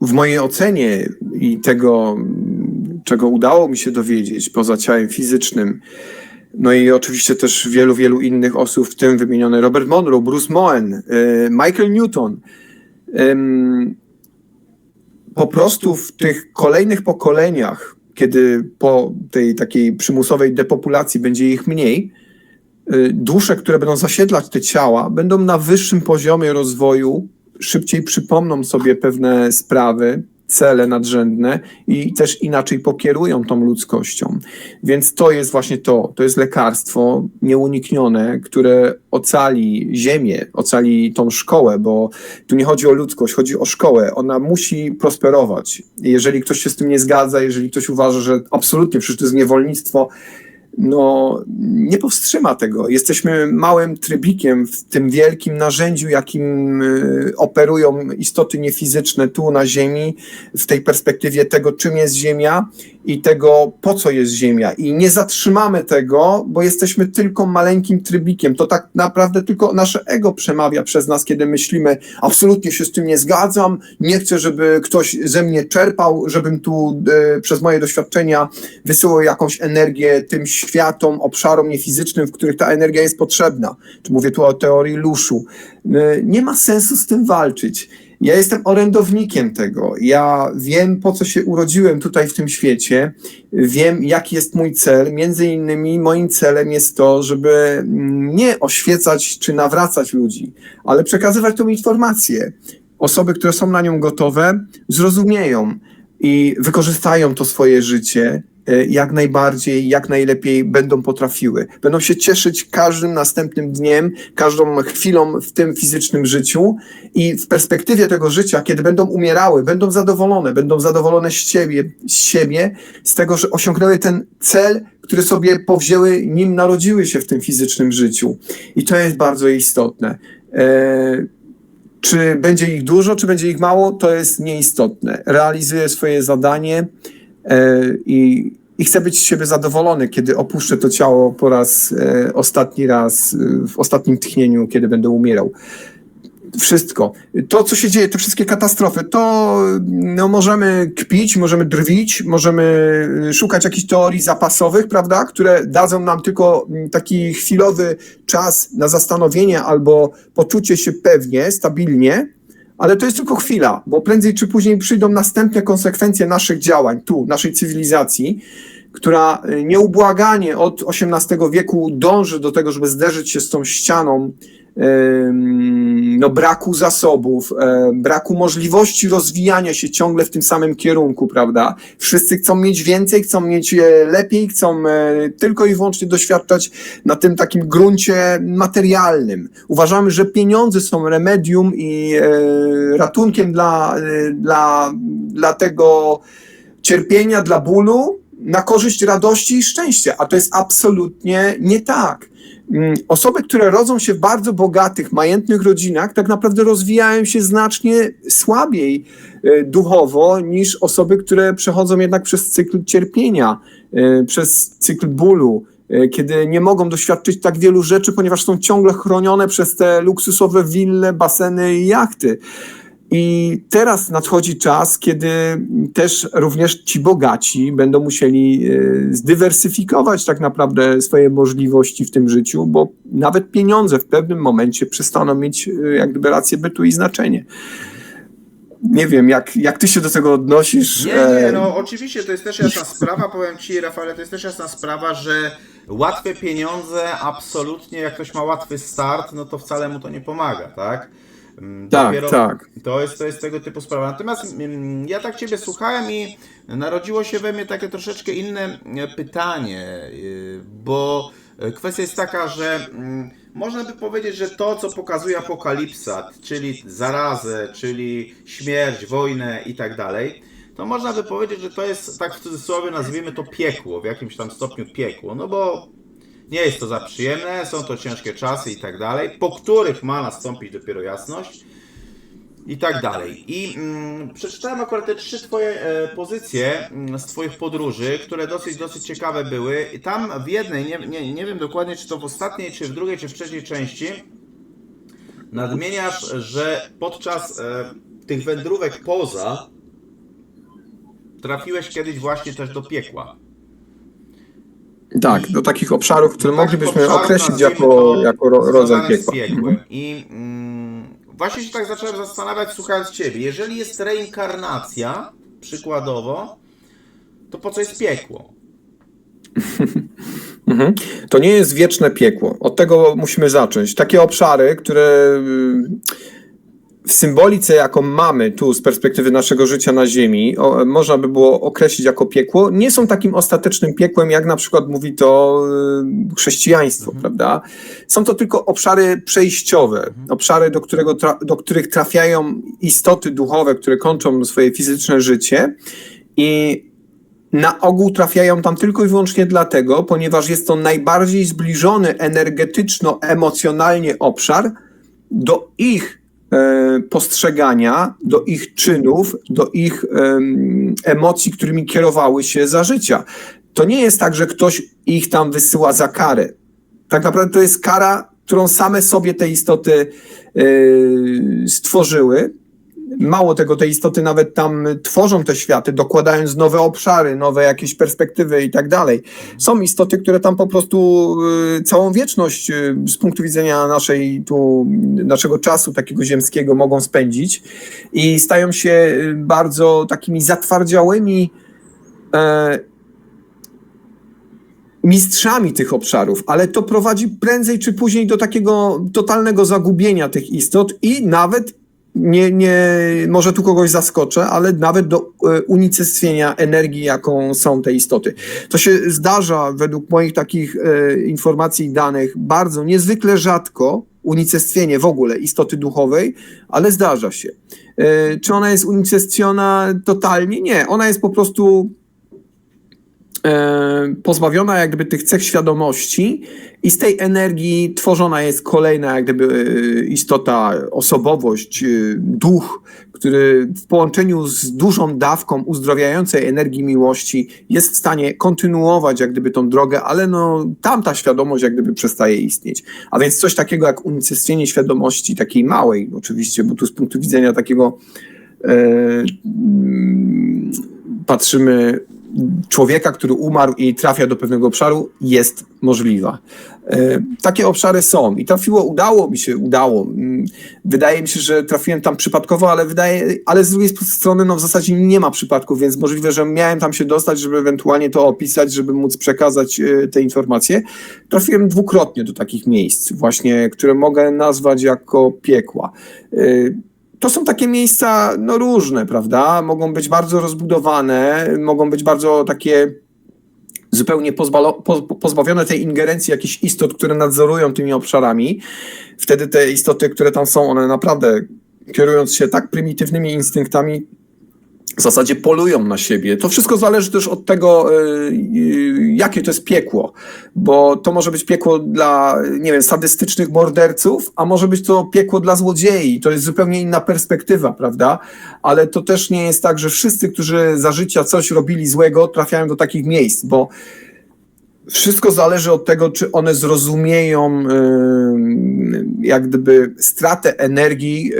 W mojej ocenie i tego, czego udało mi się dowiedzieć poza ciałem fizycznym, no i oczywiście też wielu innych osób, w tym wymieniony Robert Monroe, Bruce Moen, Michael Newton. Po prostu w tych kolejnych pokoleniach, kiedy po tej takiej przymusowej depopulacji będzie ich mniej, dusze, które będą zasiedlać te ciała, będą na wyższym poziomie rozwoju, szybciej przypomną sobie pewne sprawy, cele nadrzędne i też inaczej pokierują tą ludzkością. Więc to jest właśnie to jest lekarstwo nieuniknione, które ocali Ziemię, ocali tą szkołę, bo tu nie chodzi o ludzkość, chodzi o szkołę. Ona musi prosperować. Jeżeli ktoś się z tym nie zgadza, jeżeli ktoś uważa, że absolutnie przecież to jest niewolnictwo, no nie powstrzyma tego. Jesteśmy małym trybikiem w tym wielkim narzędziu, jakim operują istoty niefizyczne tu na Ziemi, w tej perspektywie tego, czym jest Ziemia i tego, po co jest Ziemia. I nie zatrzymamy tego, bo jesteśmy tylko maleńkim trybikiem. To tak naprawdę tylko nasze ego przemawia przez nas, kiedy myślimy, absolutnie się z tym nie zgadzam, nie chcę, żeby ktoś ze mnie czerpał, żebym tu przez moje doświadczenia wysyłał jakąś energię tym światom, obszarom niefizycznym, w których ta energia jest potrzebna. Czy mówię tu o teorii Luszu. Nie ma sensu z tym walczyć. Ja jestem orędownikiem tego. Ja wiem, po co się urodziłem tutaj w tym świecie. Wiem, jaki jest mój cel. Między innymi moim celem jest to, żeby nie oświecać czy nawracać ludzi, ale przekazywać tą informację. Osoby, które są na nią gotowe, zrozumieją i wykorzystają to swoje życie jak najbardziej, jak najlepiej będą potrafiły. Będą się cieszyć każdym następnym dniem, każdą chwilą w tym fizycznym życiu i w perspektywie tego życia, kiedy będą umierały, będą zadowolone z siebie, z tego, że osiągnęły ten cel, który sobie powzięły, nim narodziły się w tym fizycznym życiu. I to jest bardzo istotne. Czy będzie ich dużo, czy będzie ich mało, to jest nieistotne. Realizuję swoje zadanie i chcę być z siebie zadowolony, kiedy opuszczę to ciało po raz ostatni raz, w ostatnim tchnieniu, kiedy będę umierał. Wszystko. To, co się dzieje, te wszystkie katastrofy, to no, możemy kpić, możemy drwić, możemy szukać jakichś teorii zapasowych, prawda, które dadzą nam tylko taki chwilowy czas na zastanowienie albo poczucie się pewnie, stabilnie, ale to jest tylko chwila, bo prędzej czy później przyjdą następne konsekwencje naszych działań, tu, naszej cywilizacji, która nieubłaganie od XVIII wieku dąży do tego, żeby zderzyć się z tą ścianą no, braku zasobów, braku możliwości rozwijania się ciągle w tym samym kierunku, prawda? Wszyscy chcą mieć więcej, chcą mieć lepiej, chcą tylko i wyłącznie doświadczać na tym takim gruncie materialnym. Uważamy, że pieniądze są remedium i ratunkiem dla tego cierpienia, dla bólu, na korzyść radości i szczęścia, a to jest absolutnie nie tak. Osoby, które rodzą się w bardzo bogatych, majętnych rodzinach, tak naprawdę rozwijają się znacznie słabiej duchowo niż osoby, które przechodzą jednak przez cykl cierpienia, przez cykl bólu, kiedy nie mogą doświadczyć tak wielu rzeczy, ponieważ są ciągle chronione przez te luksusowe wille, baseny i jachty. I teraz nadchodzi czas, kiedy też również ci bogaci będą musieli zdywersyfikować tak naprawdę swoje możliwości w tym życiu, bo nawet pieniądze w pewnym momencie przestaną mieć jak gdyby rację bytu i znaczenie. Nie wiem, jak ty się do tego odnosisz? Nie, no oczywiście to jest też jasna sprawa, powiem ci, Rafale, to jest też jasna sprawa, że łatwe pieniądze absolutnie, jak ktoś ma łatwy start, no to wcale mu to nie pomaga, tak? Tak. To jest tego typu sprawa. Natomiast ja tak Ciebie słuchałem i narodziło się we mnie takie troszeczkę inne pytanie, bo kwestia jest taka, że można by powiedzieć, że to, co pokazuje apokalipsa, czyli zarazę, czyli śmierć, wojnę i tak dalej, to można by powiedzieć, że to jest, tak w cudzysłowie nazwijmy to piekło, w jakimś tam stopniu piekło, no bo nie jest to za przyjemne, są to ciężkie czasy i tak dalej, po których ma nastąpić dopiero jasność i tak dalej. I przeczytałem akurat te 3 Twoje pozycje z Twoich podróży, które dosyć ciekawe były. I tam w jednej, nie wiem dokładnie, czy to w ostatniej, czy w drugiej, czy w trzeciej części, nadmieniasz, że podczas tych wędrówek poza trafiłeś kiedyś właśnie też do piekła. Tak, do takich obszarów, które moglibyśmy obszarów, określić nazwijmy jako to, rodzaj związane z piekła. piekłem. I właśnie się tak zacząłem zastanawiać, słuchając Ciebie. Jeżeli jest reinkarnacja, przykładowo, to po co jest piekło? To nie jest wieczne piekło. Od tego musimy zacząć. Takie obszary, które w symbolice, jaką mamy tu z perspektywy naszego życia na Ziemi, można by było określić jako piekło, nie są takim ostatecznym piekłem, jak na przykład mówi to chrześcijaństwo, prawda? Są to tylko obszary przejściowe, obszary, do których trafiają istoty duchowe, które kończą swoje fizyczne życie i na ogół trafiają tam tylko i wyłącznie dlatego, ponieważ jest to najbardziej zbliżony energetyczno-emocjonalnie obszar do ich postrzegania, do ich czynów, do ich emocji, którymi kierowały się za życia. To nie jest tak, że ktoś ich tam wysyła za karę. Tak naprawdę to jest kara, którą same sobie te istoty stworzyły. Mało tego, te istoty nawet tam tworzą te światy, dokładając nowe obszary, nowe jakieś perspektywy i tak dalej. Są istoty, które tam po prostu całą wieczność z punktu widzenia naszego czasu takiego ziemskiego mogą spędzić i stają się bardzo takimi zatwardziałymi mistrzami tych obszarów, ale to prowadzi prędzej czy później do takiego totalnego zagubienia tych istot i nawet może tu kogoś zaskoczę, ale nawet do unicestwienia energii, jaką są te istoty. To się zdarza według moich takich informacji i danych bardzo niezwykle rzadko, unicestwienie w ogóle istoty duchowej, ale zdarza się. Czy ona jest unicestwiona totalnie? Nie. Ona jest po prostu pozbawiona jak gdyby tych cech świadomości i z tej energii tworzona jest kolejna jak gdyby istota, osobowość, duch, który w połączeniu z dużą dawką uzdrowiającej energii miłości jest w stanie kontynuować jak gdyby tą drogę, ale no tamta świadomość jak gdyby przestaje istnieć. A więc coś takiego jak unicestwienie świadomości, takiej małej oczywiście, bo tu z punktu widzenia takiego patrzymy człowieka, który umarł i trafia do pewnego obszaru, jest możliwa. Takie obszary są i udało. Wydaje mi się, że trafiłem tam przypadkowo, ale z drugiej strony no w zasadzie nie ma przypadków, więc możliwe, że miałem tam się dostać, żeby ewentualnie to opisać, żeby móc przekazać te informacje. Trafiłem dwukrotnie do takich miejsc właśnie, które mogę nazwać jako piekła. To są takie miejsca no różne, prawda? Mogą być bardzo rozbudowane, mogą być bardzo takie zupełnie pozbawione tej ingerencji jakichś istot, które nadzorują tymi obszarami. Wtedy te istoty, które tam są, one naprawdę kierując się tak prymitywnymi instynktami, w zasadzie polują na siebie. To wszystko zależy też od tego, jakie to jest piekło, bo to może być piekło dla, nie wiem, sadystycznych morderców, a może być to piekło dla złodziei. To jest zupełnie inna perspektywa, prawda? Ale to też nie jest tak, że wszyscy, którzy za życia coś robili złego, trafiają do takich miejsc, bo wszystko zależy od tego, czy one zrozumieją jak gdyby stratę energii,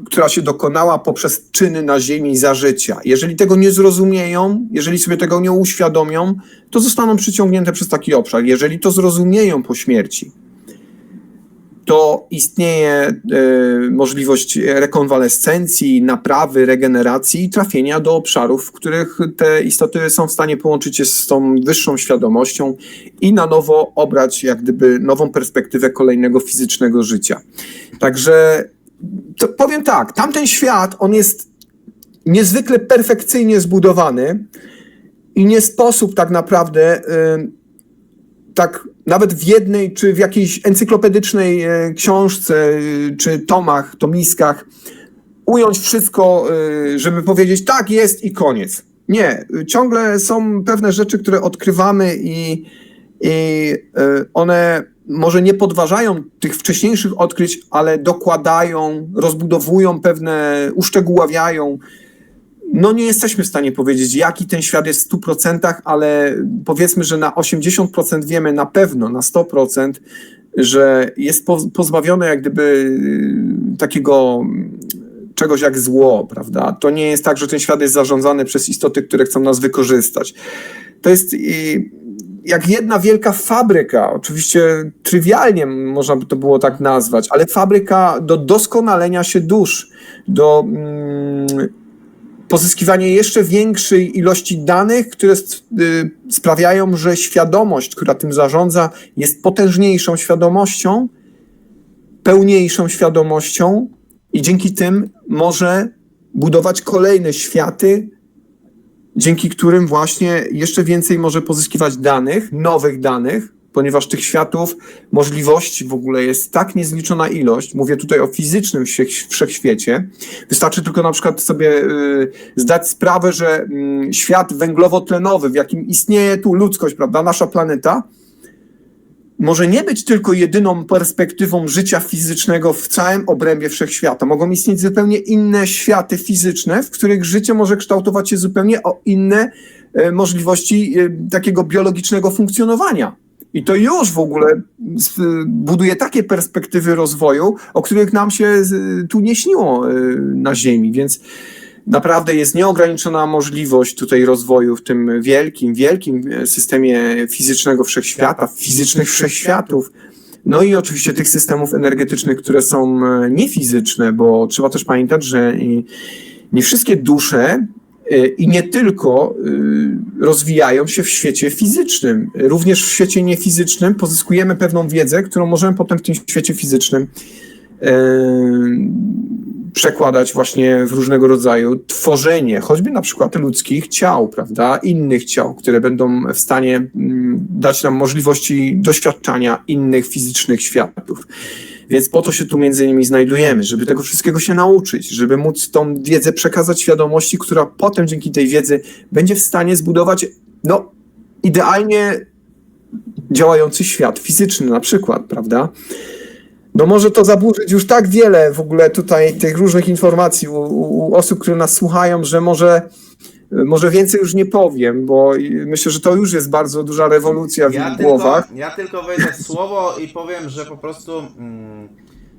która się dokonała poprzez czyny na ziemi za życia. Jeżeli tego nie zrozumieją, jeżeli sobie tego nie uświadomią, to zostaną przyciągnięte przez taki obszar. Jeżeli to zrozumieją po śmierci, to istnieje możliwość rekonwalescencji, naprawy, regeneracji i trafienia do obszarów, w których te istoty są w stanie połączyć się z tą wyższą świadomością i na nowo obrać jak gdyby nową perspektywę kolejnego fizycznego życia. Także to powiem tak, tamten świat, on jest niezwykle perfekcyjnie zbudowany i nie sposób tak naprawdę tak nawet w jednej czy w jakiejś encyklopedycznej książce czy tomiskach ująć wszystko, żeby powiedzieć tak jest i koniec. Nie, ciągle są pewne rzeczy, które odkrywamy i one może nie podważają tych wcześniejszych odkryć, ale dokładają, rozbudowują pewne, uszczegóławiają. No nie jesteśmy w stanie powiedzieć, jaki ten świat jest w 100%, ale powiedzmy, że na 80% wiemy na pewno, na 100%, że jest pozbawione jak gdyby takiego czegoś jak zło, prawda? To nie jest tak, że ten świat jest zarządzany przez istoty, które chcą nas wykorzystać. To jest jak jedna wielka fabryka, oczywiście trywialnie można by to było tak nazwać, ale fabryka do doskonalenia się dusz, do pozyskiwania jeszcze większej ilości danych, które sprawiają, że świadomość, która tym zarządza, jest potężniejszą świadomością, pełniejszą świadomością i dzięki tym może budować kolejne światy, dzięki którym właśnie jeszcze więcej może pozyskiwać danych, nowych danych, ponieważ tych światów, możliwości w ogóle jest tak niezliczona ilość. Mówię tutaj o fizycznym wszechświecie. Wystarczy tylko na przykład sobie zdać sprawę, że świat węglowo-tlenowy, w jakim istnieje tu ludzkość, prawda, nasza planeta, może nie być tylko jedyną perspektywą życia fizycznego w całym obrębie wszechświata. Mogą istnieć zupełnie inne światy fizyczne, w których życie może kształtować się zupełnie o inne możliwości takiego biologicznego funkcjonowania. I to już w ogóle buduje takie perspektywy rozwoju, o których nam się tu nie śniło na Ziemi, więc naprawdę jest nieograniczona możliwość tutaj rozwoju w tym wielkim, wielkim systemie fizycznego wszechświata, fizycznych wszechświatów. No i oczywiście tych systemów energetycznych, które są niefizyczne, bo trzeba też pamiętać, że nie wszystkie dusze i nie tylko rozwijają się w świecie fizycznym. Również w świecie niefizycznym pozyskujemy pewną wiedzę, którą możemy potem w tym świecie fizycznym przekładać właśnie w różnego rodzaju tworzenie, choćby na przykład ludzkich ciał, prawda, innych ciał, które będą w stanie dać nam możliwości doświadczania innych fizycznych światów. Więc po to się tu między innymi znajdujemy, żeby tego wszystkiego się nauczyć, żeby móc tą wiedzę przekazać świadomości, która potem dzięki tej wiedzy będzie w stanie zbudować, no, idealnie działający świat fizyczny na przykład, prawda? No może to zaburzyć już tak wiele w ogóle tutaj tych różnych informacji u osób, które nas słuchają, że może więcej już nie powiem, bo myślę, że to już jest bardzo duża rewolucja w ich głowach. Ja tylko wejdę w słowo i powiem, że po prostu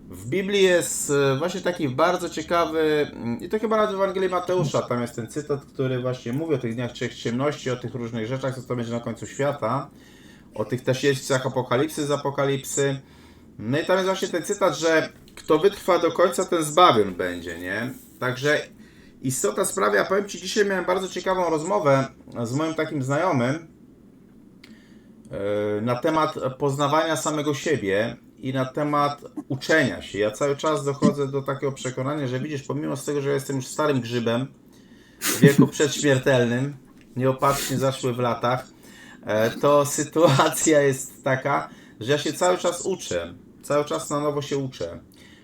w Biblii jest właśnie taki bardzo ciekawy, i to chyba nawet w Ewangelii Mateusza, tam jest ten cytat, który właśnie mówi o tych dniach trzech ciemności, o tych różnych rzeczach, co to będzie na końcu świata, o tych też jeźdźcach apokalipsy z apokalipsy. No i tam jest właśnie ten cytat, że kto wytrwa do końca, ten zbawiony będzie, nie? Także istota sprawy, ja powiem Ci, dzisiaj miałem bardzo ciekawą rozmowę z moim takim znajomym na temat poznawania samego siebie i na temat uczenia się. Ja cały czas dochodzę do takiego przekonania, że widzisz, pomimo z tego, że jestem już starym grzybem, w wieku przedśmiertelnym, nieopatrznie zaszły w latach, to sytuacja jest taka, że ja się cały czas uczę. Cały czas na nowo się uczę.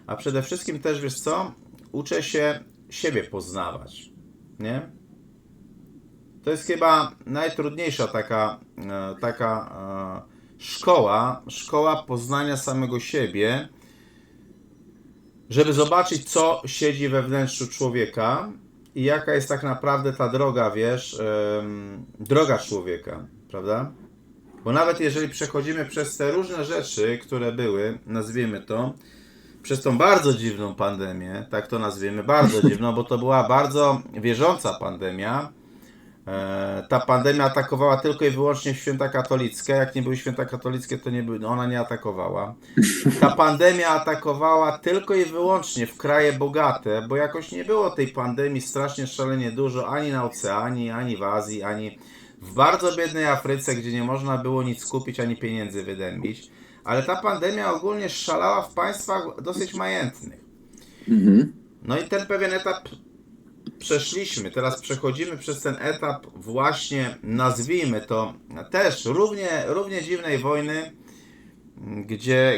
A przede wszystkim też, wiesz co? Uczę się siebie poznawać. Nie? To jest chyba najtrudniejsza taka szkoła poznania samego siebie, żeby zobaczyć, co siedzi we wnętrzu człowieka i jaka jest tak naprawdę ta droga, wiesz, droga człowieka, prawda? Bo nawet jeżeli przechodzimy przez te różne rzeczy, które były, nazwijmy to, przez tą bardzo dziwną pandemię, tak to nazwiemy, bardzo dziwną, bo to była bardzo wierząca pandemia. Ta pandemia atakowała tylko i wyłącznie święta katolickie. Jak nie były święta katolickie, to nie były, ona nie atakowała. Ta pandemia atakowała tylko i wyłącznie w kraje bogate, bo jakoś nie było tej pandemii strasznie szalenie dużo ani na Oceanii, ani w Azji, ani w bardzo biednej Afryce, gdzie nie można było nic kupić, ani pieniędzy wydębić. Ale ta pandemia ogólnie szalała w państwach dosyć majętnych. No i ten pewien etap przeszliśmy. Teraz przechodzimy przez ten etap właśnie, nazwijmy to, też równie dziwnej wojny,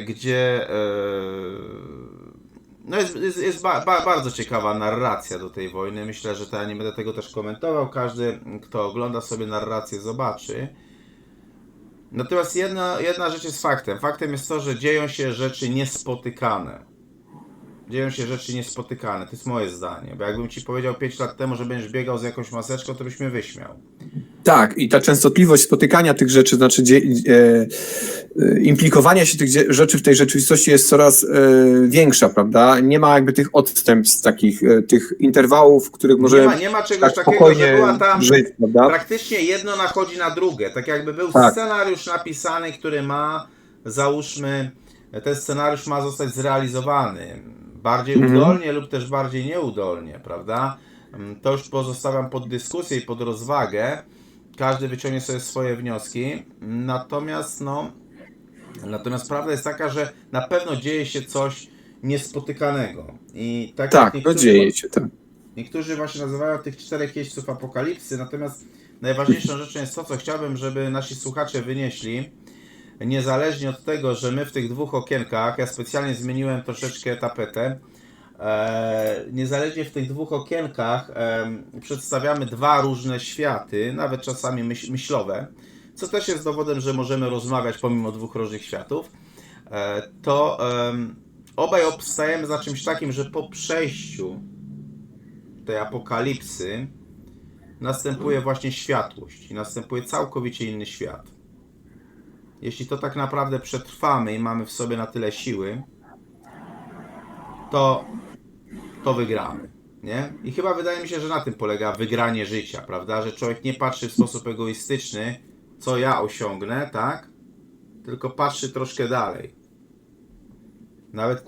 gdzie no jest bardzo ciekawa narracja do tej wojny. Myślę, że ja nie będę tego też komentował. Każdy, kto ogląda sobie narrację, zobaczy. Natomiast jedna rzecz jest faktem. Faktem jest to, że dzieją się rzeczy niespotykane. Dzieją się rzeczy niespotykane. To jest moje zdanie. Bo jakbym Ci powiedział 5 lat temu, że będziesz biegał z jakąś maseczką, to byś mnie wyśmiał. Tak, i ta częstotliwość spotykania tych rzeczy, znaczy implikowania się tych rzeczy w tej rzeczywistości jest coraz większa, prawda? Nie ma jakby tych odstępstw, takich tych interwałów, w których możemy nie ma czegoś tak takiego, że była tam żyć, prawda? praktycznie jedno nachodzi na drugie. Tak jakby był scenariusz napisany, który ma, załóżmy, ten scenariusz ma zostać zrealizowany. Bardziej udolnie lub też bardziej nieudolnie, prawda? To już pozostawiam pod dyskusję i pod rozwagę. Każdy wyciągnie sobie swoje wnioski. Natomiast prawda jest taka, że na pewno dzieje się coś niespotykanego. I tak jak Tak, no dzieje się, tak. niektórzy właśnie nazywają tych 4 jeźdźców apokalipsy, natomiast najważniejszą rzeczą jest to, co chciałbym, żeby nasi słuchacze wynieśli, niezależnie od tego, że my w tych 2 okienkach, ja specjalnie zmieniłem troszeczkę tapetę, niezależnie w tych 2 okienkach przedstawiamy 2 różne światy, nawet czasami myślowe, co też jest dowodem, że możemy rozmawiać pomimo 2 różnych światów, to obaj obstajemy za czymś takim, że po przejściu tej apokalipsy następuje właśnie światłość i następuje całkowicie inny świat. Jeśli to tak naprawdę przetrwamy i mamy w sobie na tyle siły, to wygramy, nie? I chyba wydaje mi się, że na tym polega wygranie życia, prawda? Że człowiek nie patrzy w sposób egoistyczny, co ja osiągnę, tak? Tylko patrzy troszkę dalej. Nawet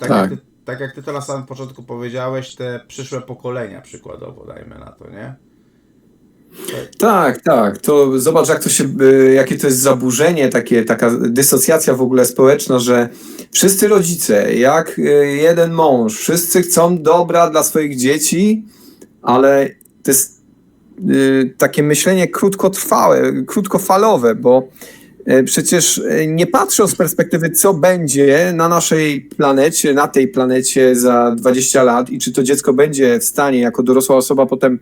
tak jak ty to na samym początku powiedziałeś, te przyszłe pokolenia przykładowo, dajmy na to, nie? Tak, tak. To zobacz, jak to się, jakie to jest zaburzenie, taka dysocjacja w ogóle społeczna, że wszyscy rodzice, jak jeden mąż, wszyscy chcą dobra dla swoich dzieci, ale to jest takie myślenie krótkotrwałe, krótkofalowe, bo przecież nie patrzą z perspektywy, co będzie na naszej planecie, na tej planecie za 20 lat i czy to dziecko będzie w stanie jako dorosła osoba potem,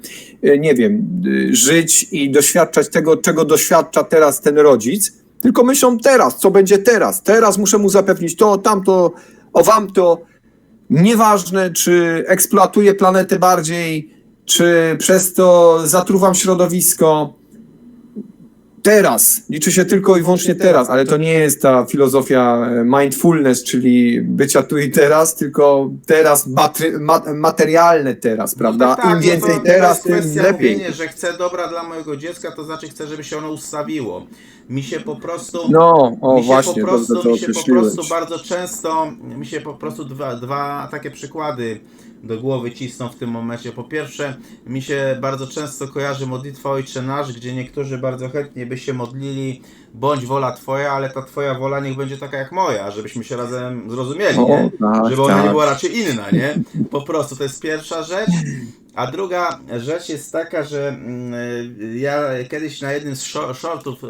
nie wiem, żyć i doświadczać tego, czego doświadcza teraz ten rodzic, tylko myślą teraz, co będzie teraz. Teraz muszę mu zapewnić to, tamto, owamto. Nieważne, czy eksploatuję planetę bardziej, czy przez to zatruwam środowisko. Teraz, liczy się tylko i wyłącznie teraz, ale to nie jest ta filozofia mindfulness, czyli bycia tu i teraz, tylko teraz materialne teraz, prawda? No tak, Im więcej to teraz, jest tym kwestia lepiej. mówienia, że chcę dobra dla mojego dziecka, to znaczy chcę, żeby się ono ustawiło. Mi się po prostu... No, o mi się właśnie, po prostu, dobrze to mi się po określiłeś. prostu bardzo często, mi się po prostu dwa takie przykłady do głowy cisną w tym momencie. Po pierwsze, mi się bardzo często kojarzy modlitwa Ojcze Nasz, gdzie niektórzy bardzo chętnie by się modlili, bądź wola Twoja, ale ta Twoja wola niech będzie taka jak moja, żebyśmy się razem zrozumieli, nie? Tak, Żeby ona nie tak. była raczej inna, nie? Po prostu, to jest pierwsza rzecz. A druga rzecz jest taka, że ja kiedyś na jednym z shortów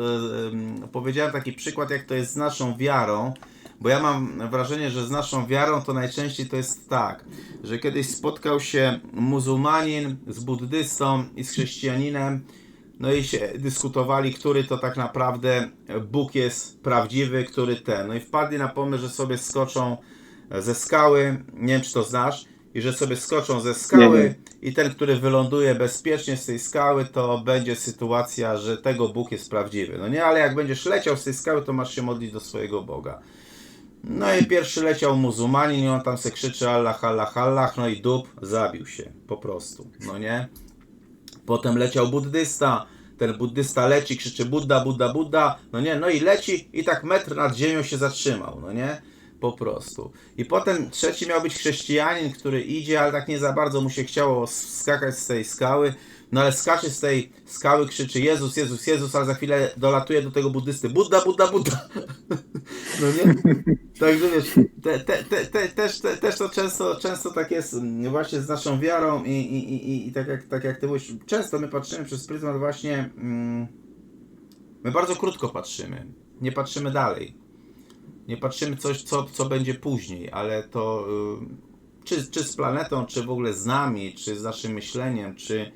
powiedziałem taki przykład, jak to jest z naszą wiarą, bo ja mam wrażenie, że z naszą wiarą to najczęściej to jest tak, że kiedyś spotkał się muzułmanin z buddystą i z chrześcijaninem, no i się dyskutowali, który to tak naprawdę Bóg jest prawdziwy, który ten. No i wpadli na pomysł, że sobie skoczą ze skały, nie wiem czy to znasz, i że sobie skoczą ze skały i ten, który wyląduje bezpiecznie z tej skały, to będzie sytuacja, że tego Bóg jest prawdziwy. No nie, ale jak będziesz leciał z tej skały, to masz się modlić do swojego Boga. No i pierwszy leciał muzułmanin i on tam se krzyczy Allah, Allah, Allah, no i dup, zabił się, po prostu, no nie. Potem leciał buddysta, ten buddysta leci, krzyczy Budda, Budda, Budda, no nie, no i leci i tak metr nad ziemią się zatrzymał, no nie. Po prostu. I potem trzeci miał być chrześcijanin, który idzie, ale tak nie za bardzo mu się chciało skakać z tej skały. No ale skacze z tej skały, krzyczy Jezus, Jezus, Jezus, ale za chwilę dolatuje do tego buddysty. Budda, Budda, Budda. No nie? Także wiesz, też to często tak jest właśnie z naszą wiarą i tak jak ty mówisz, często my patrzymy przez pryzmat właśnie, my bardzo krótko patrzymy, nie patrzymy dalej. Nie patrzymy coś, co będzie później, ale to czy z planetą, czy w ogóle z nami, czy z naszym myśleniem, czy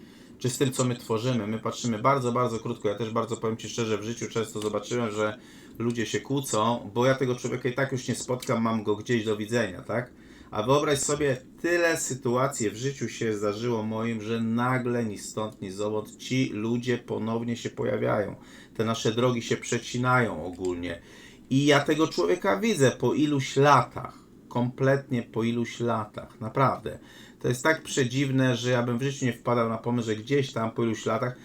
z tym, co my tworzymy. My patrzymy bardzo, bardzo krótko. Ja też bardzo powiem Ci szczerze, w życiu często zobaczyłem, że ludzie się kłócą, bo ja tego człowieka i tak już nie spotkam, mam go gdzieś do widzenia, tak? A wyobraź sobie, tyle sytuacji w życiu się zdarzyło moim, że nagle ni stąd, ni zowąd ci ludzie ponownie się pojawiają. Te nasze drogi się przecinają ogólnie. I ja tego człowieka widzę po iluś latach, kompletnie po iluś latach, naprawdę. To jest tak przedziwne, że ja bym w życiu nie wpadał na pomysł, że gdzieś tam po iluś latach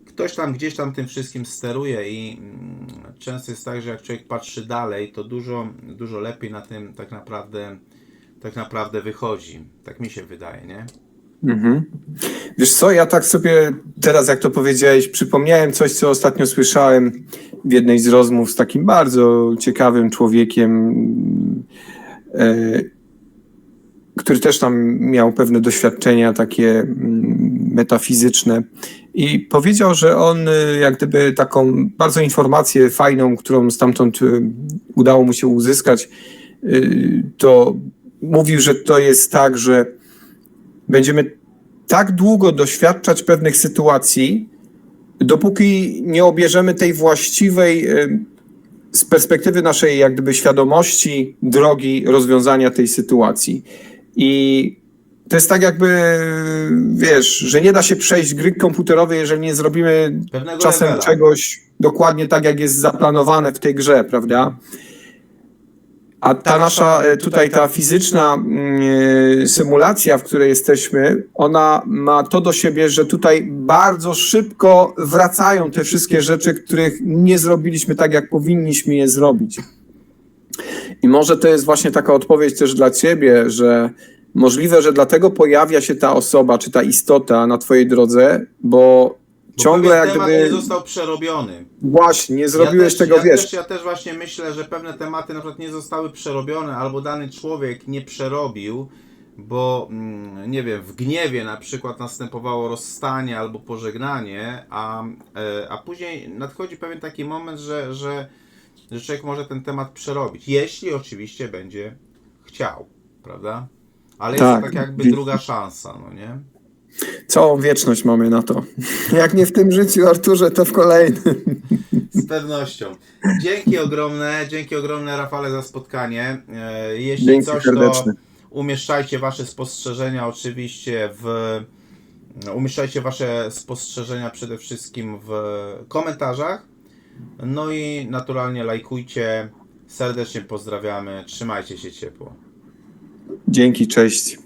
ktoś tam gdzieś tam tym wszystkim steruje i często jest tak, że jak człowiek patrzy dalej, to dużo lepiej na tym tak naprawdę wychodzi. Tak mi się wydaje, nie? Mhm. Wiesz co, ja tak sobie teraz, jak to powiedziałeś, przypomniałem coś, co ostatnio słyszałem w jednej z rozmów z takim bardzo ciekawym człowiekiem. który też tam miał pewne doświadczenia takie metafizyczne i powiedział, że on jak gdyby taką bardzo informację fajną, którą stamtąd udało mu się uzyskać, to mówił, że to jest tak, że będziemy tak długo doświadczać pewnych sytuacji, dopóki nie obierzemy tej właściwej z perspektywy naszej jak gdyby świadomości drogi rozwiązania tej sytuacji. I to jest tak jakby, wiesz, że nie da się przejść gry komputerowej, jeżeli nie zrobimy Pewnego czasem levela. czegoś dokładnie tak, jak jest zaplanowane w tej grze, prawda? A ta nasza tutaj ta fizyczna symulacja, w której jesteśmy, ona ma to do siebie, że tutaj bardzo szybko wracają te wszystkie rzeczy, których nie zrobiliśmy tak, jak powinniśmy je zrobić. I może to jest właśnie taka odpowiedź też dla ciebie, że możliwe, że dlatego pojawia się ta osoba, czy ta istota na twojej drodze, bo ciągle pewien jak temat gdyby nie został przerobiony. właśnie nie zrobiłeś tego, wiesz. Ja też właśnie myślę, że pewne tematy na przykład nie zostały przerobione, albo dany człowiek nie przerobił, bo nie wiem, w gniewie na przykład następowało rozstanie albo pożegnanie, a później nadchodzi pewien taki moment, że człowiek może ten temat przerobić, jeśli oczywiście będzie chciał, prawda? Ale jest to tak jakby druga szansa, no nie? Całą wieczność mamy na to. Jak nie w tym życiu, Arturze, to w kolejnym. Z pewnością. Dzięki ogromne Rafale za spotkanie. Jeśli Dzięki coś, serdeczne. to umieszczajcie wasze spostrzeżenia oczywiście umieszczajcie wasze spostrzeżenia przede wszystkim w komentarzach. No i naturalnie lajkujcie. Serdecznie pozdrawiamy. Trzymajcie się ciepło. Dzięki, cześć.